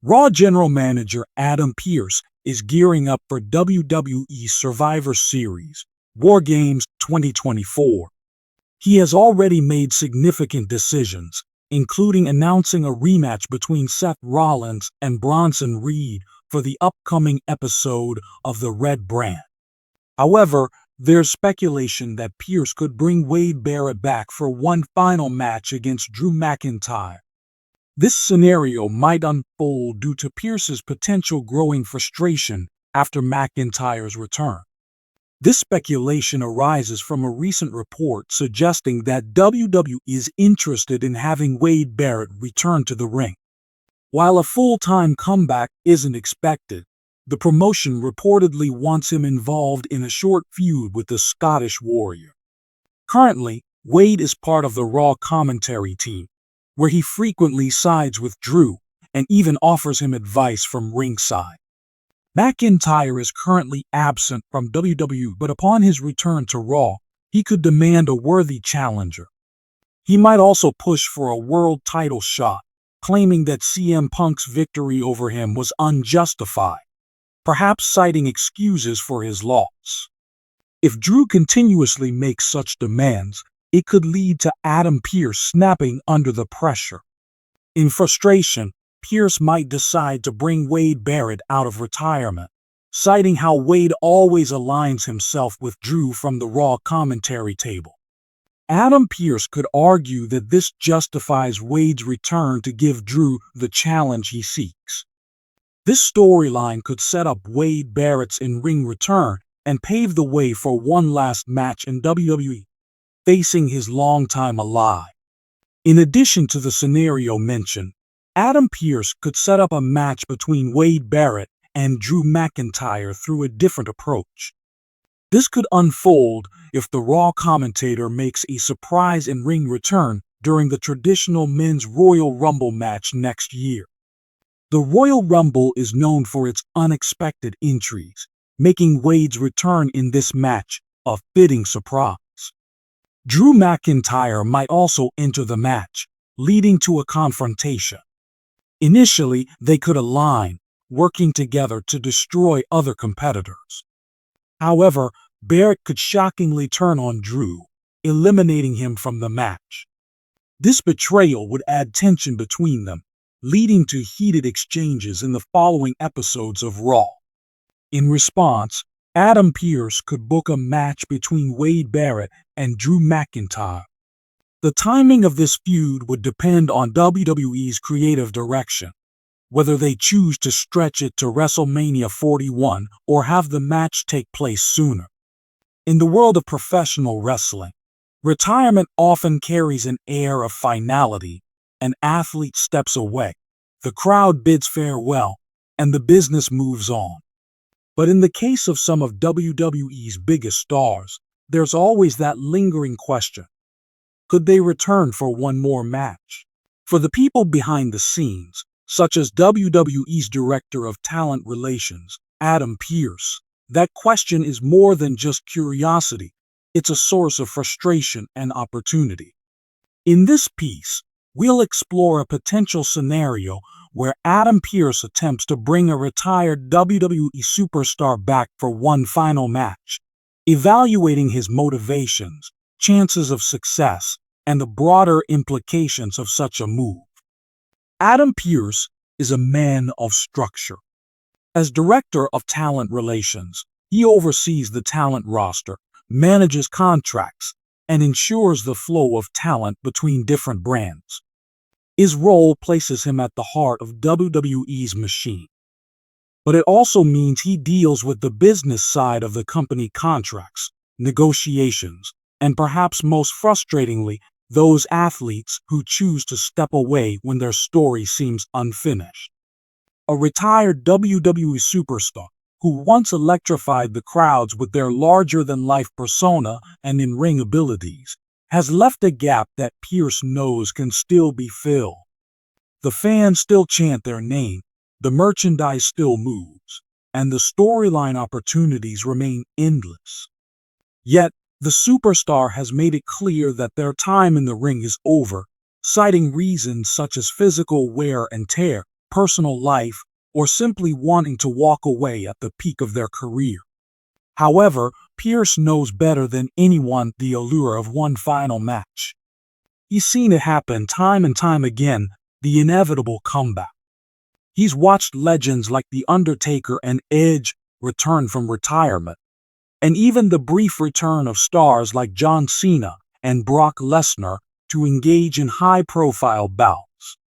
Raw General Manager Adam Pearce is gearing up for WWE Survivor Series War Games 2024. He has already made significant decisions, including announcing a rematch between Seth Rollins and Bronson Reed for the upcoming episode of the Red Brand. However, there's speculation that Pearce could bring Wade Barrett back for one final match against Drew McIntyre. This scenario might unfold due to Pearce's potential growing frustration after McIntyre's return. This speculation arises from a recent report suggesting that WWE is interested in having Wade Barrett return to the ring. While a full-time comeback isn't expected, the promotion reportedly wants him involved in a short feud with the Scottish Warrior. Currently, Wade is part of the Raw commentary team, where he frequently sides with Drew and even offers him advice from ringside. McIntyre is currently absent from WWE, but upon his return to Raw, he could demand a worthy challenger. He might also push for a world title shot, claiming that CM Punk's victory over him was unjustified, perhaps citing excuses for his loss. If Drew continuously makes such demands, it could lead to Adam Pearce snapping under the pressure. In frustration, Pearce might decide to bring Wade Barrett out of retirement, citing how Wade always aligns himself with Drew from the Raw commentary table. Adam Pearce could argue that this justifies Wade's return to give Drew the challenge he seeks. This storyline could set up Wade Barrett's in-ring return and pave the way for one last match in WWE, facing his longtime ally. In addition to the scenario mentioned, Adam Pearce could set up a match between Wade Barrett and Drew McIntyre through a different approach. This could unfold if the Raw commentator makes a surprise in-ring return during the traditional men's Royal Rumble match next year. The Royal Rumble is known for its unexpected intrigues, making Wade's return in this match a fitting surprise. Drew McIntyre might also enter the match, leading to a confrontation. Initially, they could align, working together to destroy other competitors. However, Barrett could shockingly turn on Drew, eliminating him from the match. This betrayal would add tension between them, leading to heated exchanges in the following episodes of Raw. In response, Adam Pearce could book a match between Wade Barrett and Drew McIntyre. The timing of this feud would depend on WWE's creative direction, whether they choose to stretch it to WrestleMania 41 or have the match take place sooner. In the world of professional wrestling, retirement often carries an air of finality. An athlete steps away, the crowd bids farewell, and the business moves on. But in the case of some of WWE's biggest stars, there's always that lingering question. Could they return for one more match? For the people behind the scenes, such as WWE's Director of Talent Relations, Adam Pearce, that question is more than just curiosity. It's a source of frustration and opportunity. In this piece, we'll explore a potential scenario where Adam Pearce attempts to bring a retired WWE superstar back for one final match, evaluating his motivations, chances of success, and the broader implications of such a move. Adam Pearce is a man of structure. As Director of Talent Relations, he oversees the talent roster, manages contracts, and ensures the flow of talent between different brands. His role places him at the heart of WWE's machine. But it also means he deals with the business side of the company: contracts, negotiations, and perhaps most frustratingly, those athletes who choose to step away when their story seems unfinished. A retired WWE superstar who once electrified the crowds with their larger-than-life persona and in-ring abilities has left a gap that Pearce knows can still be filled. The fans still chant their name, the merchandise still moves, and the storyline opportunities remain endless. Yet, the superstar has made it clear that their time in the ring is over, citing reasons such as physical wear and tear, personal life, or simply wanting to walk away at the peak of their career. However, Pearce knows better than anyone the allure of one final match. He's seen it happen time and time again, the inevitable comeback. He's watched legends like The Undertaker and Edge return from retirement, and even the brief return of stars like John Cena and Brock Lesnar to engage in high-profile bouts.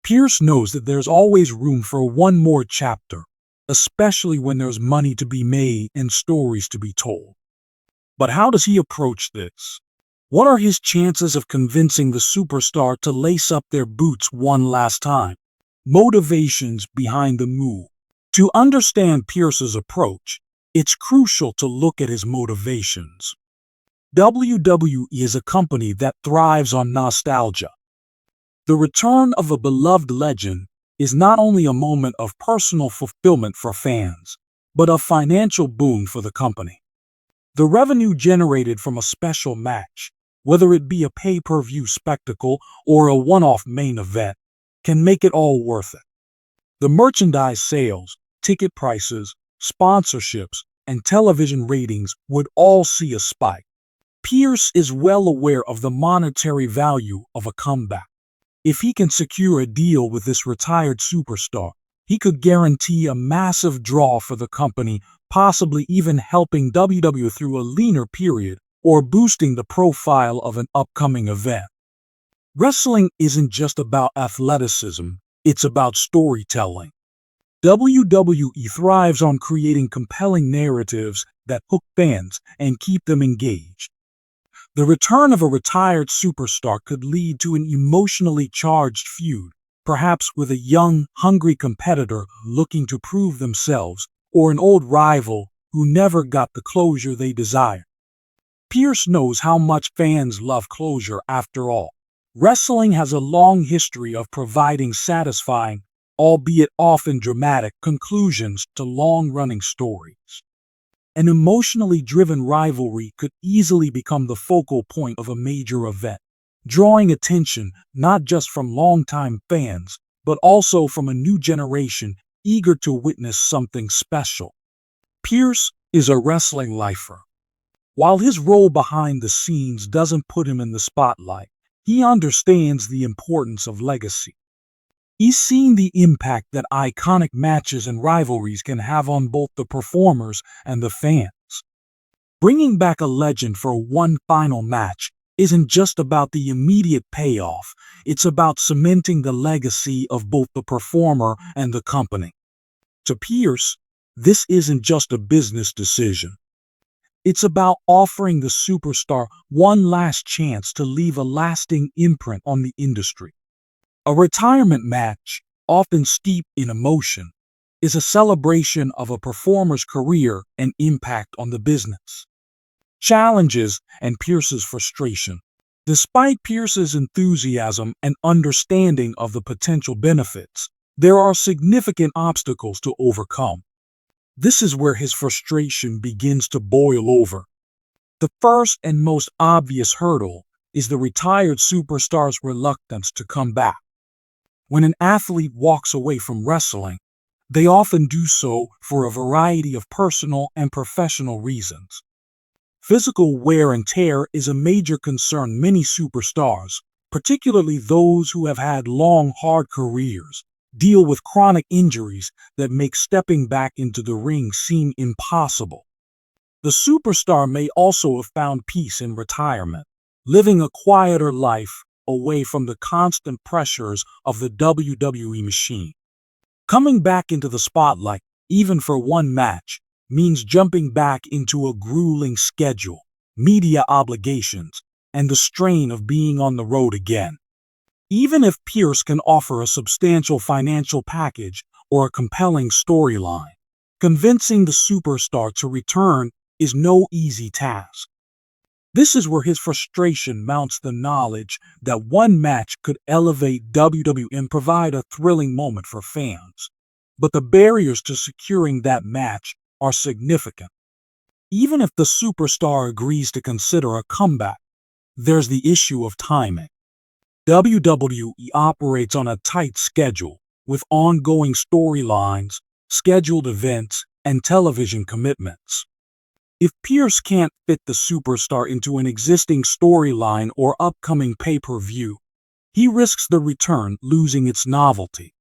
Pearce knows that there's always room for one more chapter, especially when there's money to be made and stories to be told. But how does he approach this? What are his chances of convincing the superstar to lace up their boots one last time? Motivations behind the move. To understand Pearce's approach, it's crucial to look at his motivations. WWE is a company that thrives on nostalgia. The return of a beloved legend is not only a moment of personal fulfillment for fans, but a financial boon for the company. The revenue generated from a special match, whether it be a pay-per-view spectacle or a one-off main event, can make it all worth it. The merchandise sales, ticket prices, sponsorships, and television ratings would all see a spike. Pearce is well aware of the monetary value of a comeback. If he can secure a deal with this retired superstar, he could guarantee a massive draw for the company, possibly even helping WWE through a leaner period or boosting the profile of an upcoming event. Wrestling isn't just about athleticism, it's about storytelling. WWE thrives on creating compelling narratives that hook fans and keep them engaged. The return of a retired superstar could lead to an emotionally charged feud, perhaps with a young, hungry competitor looking to prove themselves, or an old rival who never got the closure they desired. Pearce knows how much fans love closure after all. Wrestling has a long history of providing satisfying, albeit often dramatic, conclusions to long-running stories. An emotionally driven rivalry could easily become the focal point of a major event, drawing attention not just from longtime fans, but also from a new generation eager to witness something special. Pearce is a wrestling lifer. While his role behind the scenes doesn't put him in the spotlight, he understands the importance of legacy. He's seen the impact that iconic matches and rivalries can have on both the performers and the fans. Bringing back a legend for one final match isn't just about the immediate payoff, it's about cementing the legacy of both the performer and the company. To Pearce, this isn't just a business decision. It's about offering the superstar one last chance to leave a lasting imprint on the industry. A retirement match, often steeped in emotion, is a celebration of a performer's career and impact on the business. Challenges and Pearce's frustration. Despite Pearce's enthusiasm and understanding of the potential benefits, there are significant obstacles to overcome. This is where his frustration begins to boil over. The first and most obvious hurdle is the retired superstar's reluctance to come back. When an athlete walks away from wrestling, they often do so for a variety of personal and professional reasons. Physical wear and tear is a major concern many superstars, particularly those who have had long, hard careers, deal with chronic injuries that make stepping back into the ring seem impossible. The superstar may also have found peace in retirement, living a quieter life away from the constant pressures of the WWE machine. Coming back into the spotlight, even for one match, means jumping back into a grueling schedule, media obligations, and the strain of being on the road again. Even if Pearce can offer a substantial financial package or a compelling storyline, convincing the superstar to return is no easy task. This is where his frustration mounts the knowledge that one match could elevate WWE and provide a thrilling moment for fans. But the barriers to securing that match are significant. Even if the superstar agrees to consider a comeback, there's the issue of timing. WWE operates on a tight schedule, with ongoing storylines, scheduled events, and television commitments. If Pearce can't fit the superstar into an existing storyline or upcoming pay-per-view, he risks the return losing its novelty.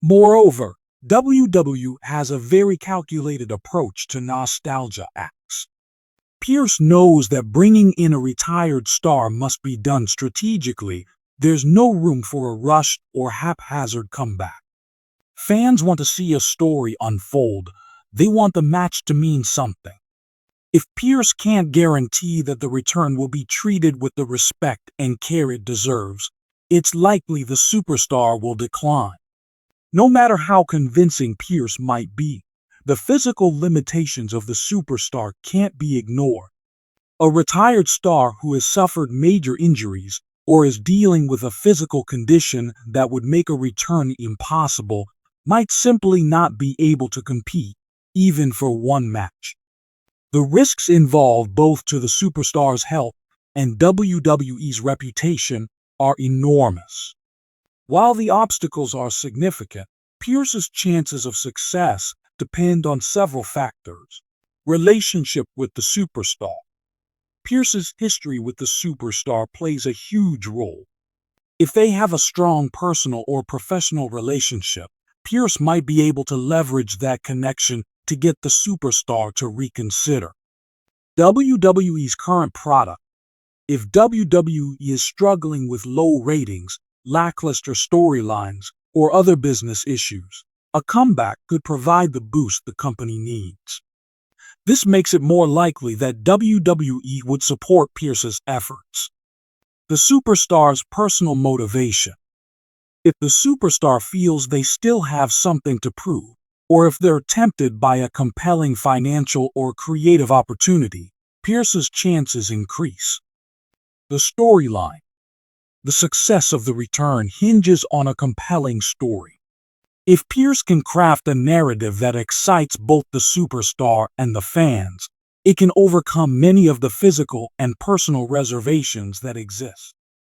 Moreover, WWE has a very calculated approach to nostalgia acts. Pearce knows that bringing in a retired star must be done strategically. There's no room for a rushed or haphazard comeback. Fans want to see a story unfold. They want the match to mean something. If Pearce can't guarantee that the return will be treated with the respect and care it deserves, it's likely the superstar will decline. No matter how convincing Pearce might be, the physical limitations of the superstar can't be ignored. A retired star who has suffered major injuries or is dealing with a physical condition that would make a return impossible might simply not be able to compete, even for one match. The risks involved both to the superstar's health and WWE's reputation are enormous. While the obstacles are significant, Pearce's chances of success depend on several factors. Relationship with the superstar. Pearce's history with the superstar plays a huge role. If they have a strong personal or professional relationship, Pearce might be able to leverage that connection to get the superstar to reconsider. WWE's current product. If WWE is struggling with low ratings, lackluster storylines, or other business issues, a comeback could provide the boost the company needs. This makes it more likely that WWE would support Pearce's efforts. The superstar's personal motivation. If the superstar feels they still have something to prove, or if they're tempted by a compelling financial or creative opportunity, Pearce's chances increase. The storyline. The success of the return hinges on a compelling story. If Pearce can craft a narrative that excites both the superstar and the fans, it can overcome many of the physical and personal reservations that exist.